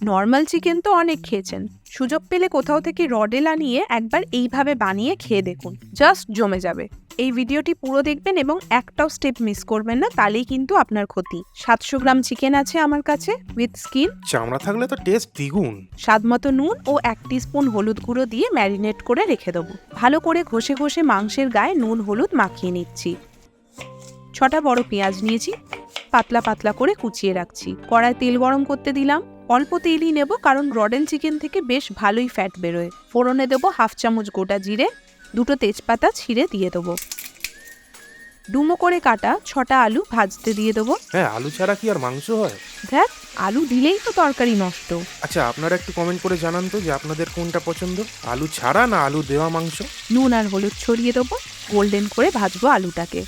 Normal chicken তো অনেক খেয়েছেন, সুযোগ পেলে কোথাও থেকে রডেল আনিয়ে একবার এইভাবে বানিয়ে খেয়ে দেখুন, জাস্ট জমে যাবে। এই ভিডিওটি পুরো দেখবেন এবং একটাও স্টেপ মিস করবেন না, তাহলেই কিন্তু আপনার ক্ষতি। 700 গ্রাম চিকেন আছে আমার কাছে উইথ স্কিন। চামড়া থাকলে তো টেস্ট দ্বিগুণ। স্বাদমতো নুন ও 1 টিস্পুন হলুদ গুঁড়ো দিয়ে ম্যারিনেট করে রেখে দেবো। ভালো করে ঘষে ঘষে মাংসের গায়ে নুন হলুদ মাখিয়ে নিচ্ছি। 6টা বড় পেঁয়াজ নিয়েছি, পাতলা পাতলা করে কুচিয়ে রাখছি। কড়ায় তেল গরম করতে দিলাম। অল্প তেলই নেব, কারণ রডেল চিকেন থেকে বেশ ভালোই ফ্যাট বেরোয়। ফোড়নে দেবো 1/2 চামচ গোটা জিরে, 2টো তেজপাতা ছিঁড়ে দিয়ে দেবো। ডুমো করে কাটা 6টা আলু ভাজতে দিয়ে দেবো। হ্যাঁ, আলু ছাড়া কি আর মাংস হয়? দেখ, আলু দিলেই তো তরকারি নষ্ট। আচ্ছা, আপনারা একটু কমেন্ট করে জানান তো যে আপনাদের কোনটা পছন্দ, আলু ছাড়া না আলু দেওয়া মাংস। নুন আর হলুদ ছড়িয়ে দেবো, গোল্ডেন করে ভাজবো আলুটাকে।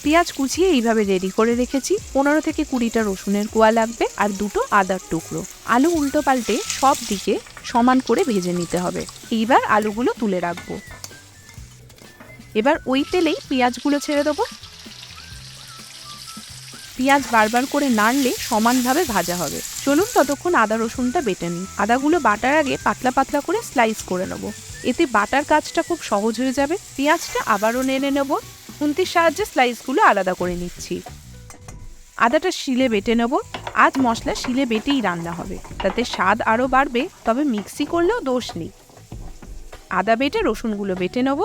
পেঁয়াজ কুচিয়ে এইভাবে রেডি করে রেখেছি। 15 থেকে 20টা রসুনের কোয়া লাগবে আর 2টো আদার টুকরো। আলু উল্টো পাল্টে সব দিকে সমান করে ভেজে নিতে হবে। এইবার আলুগুলো তুলে রাখবো। এবার ওই তেলেই পেঁয়াজগুলো ছেড়ে দেবো। পেঁয়াজ বারবার করে নাড়লে সমানভাবে ভাজা হবে। চলুন ততক্ষণ আদা রসুনটা বেটে নিই। আদাগুলো বাটার আগে পাতলা পাতলা করে স্লাইস করে নেব, এতে বাটার কাজটা খুব সহজ হয়ে যাবে। পেঁয়াজটা আবারও নেড়ে নেব। খুন্তির সাহায্যে স্লাইসগুলো আলাদা করে নিচ্ছি। আদাটা শিলে বেটে নেব। আজ মশলা শিলে বেটেই রান্না হবে, তাতে স্বাদ আরও বাড়বে, তবে মিক্সি করলেও দোষ নেই। আদা বেটে রসুনগুলো বেটে নেব।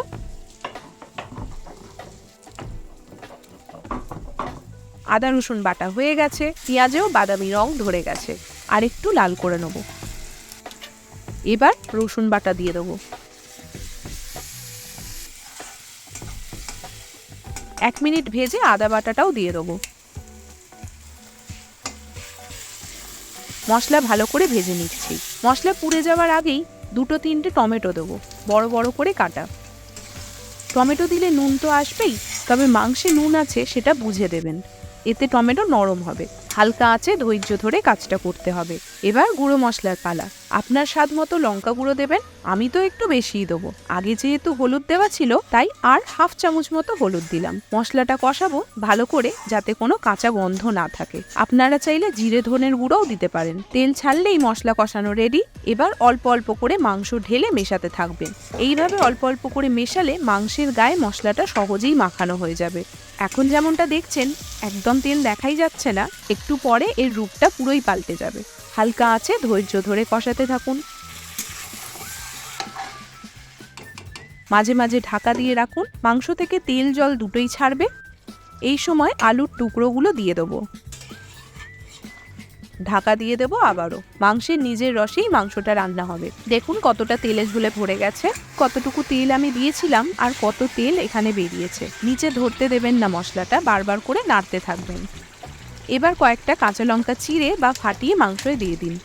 আদা রসুন বাটা হয়ে গেছে, পেঁয়াজেও বাদামি রং ধরে গেছে, আর একটু লাল করে নেব। এবার রসুন বাটা দিয়ে দেবো। 1 মিনিট ভেজে আদা বাটাটাও দিয়ে দেবো। মশলা ভালো করে ভেজে নিচ্ছি। মশলা পুড়ে যাওয়ার আগেই 2-3টে টমেটো দেবো, বড় বড় করে কাটা। টমেটো দিলে নুন তো আসবেই, তবে মাংসে নুন আছে সেটা বুঝে দেবেন, এতে টমেটো নরম হবে। হালকা আঁচে ধৈর্য ধরে কাজটা করতে হবে। এবার গুঁড়ো মশলার পালা। আপনার স্বাদ মতো লঙ্কা গুঁড়ো দেবেন, আমি তো একটু বেশিই দেবো। আগে যেহেতু হলুদ দেওয়া ছিল, তাই আর 1/2 চামচ মতো হলুদ দিলাম। মশলাটা কষাবো ভালো করে, যাতে কোনো কাঁচা গন্ধ না থাকে। আপনারা চাইলে জিরে ধনের গুঁড়োও দিতে পারেন। তেল ছাড়লেই মশলা কষানো রেডি। এবার অল্প অল্প করে মাংস ঢেলে মেশাতে থাকবেন। এইভাবে অল্প অল্প করে মেশালে মাংসের গায়ে মশলাটা সহজেই মাখানো হয়ে যাবে। এখন যেমনটা দেখছেন, একদম তেল দেখাই যাচ্ছে না, একটু পরে এর রূপটা পুরোই পাল্টে যাবে। হালকা আঁচে ধৈর্য ধরে কষাতে থাকুন। মাঝে মাঝে ঢাকা দিয়ে রাখুন, মাংস থেকে তেল জল দুটোই ছাড়বে। এই সময় আলুর টুকরোগুলো দিয়ে দেবো। ঢাকা দিয়ে দেবো আবারও। মাংসের নিজের রসেই মাংসটা রান্না হবে। দেখুন কতটা তেলে ঝুলে ভরে গেছে, কতটুকু তেল আমি দিয়েছিলাম আর কত তেল এখানে বেরিয়েছে। নিচে ধরতে দেবেন না মশলাটা, বারবার করে নাড়তে থাকবেন। এবার কয়েকটা কাঁচা লঙ্কা চিড়ে বা ফাটিয়ে মাংসে দিয়ে দিন।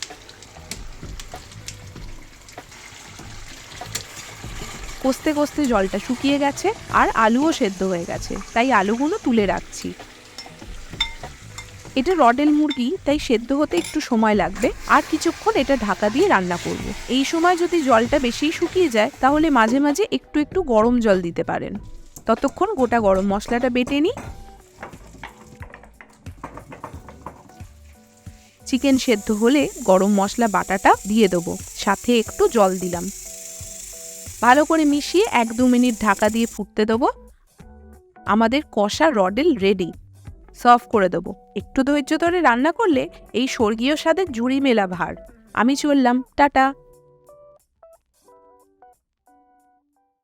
কষতে কষতে জলটা শুকিয়ে গেছে আর আলুও সেদ্ধ হয়ে গেছে, তাই আলুগুলো তুলে রাখছি। এটা রডেল মুরগি, তাই সেদ্ধ হতে একটু সময় লাগবে। আর কিছুক্ষণ এটা ঢাকা দিয়ে রান্না করব। এই সময় যদি জলটা বেশি শুকিয়ে যায়, তাহলে মাঝে মাঝে একটু একটু গরম জল দিতে পারেন। ততক্ষণ গোটা গরম মশলাটা বেটে নিই। চিকেন সেদ্ধ হলে গরম মশলা বাটাটা দিয়ে দেবো, সাথে একটু জল দিলাম। ভালো করে মিশিয়ে 1-2 মিনিট ঢাকা দিয়ে ফুটতে দেবো। আমাদের কষা রডেল রেডি। সার্ভ করে দেবো। একটু ধৈর্য ধরে রান্না করলে এই স্বর্গীয় স্বাদের জুড়ি মেলা ভার। আমি চললাম, টাটা।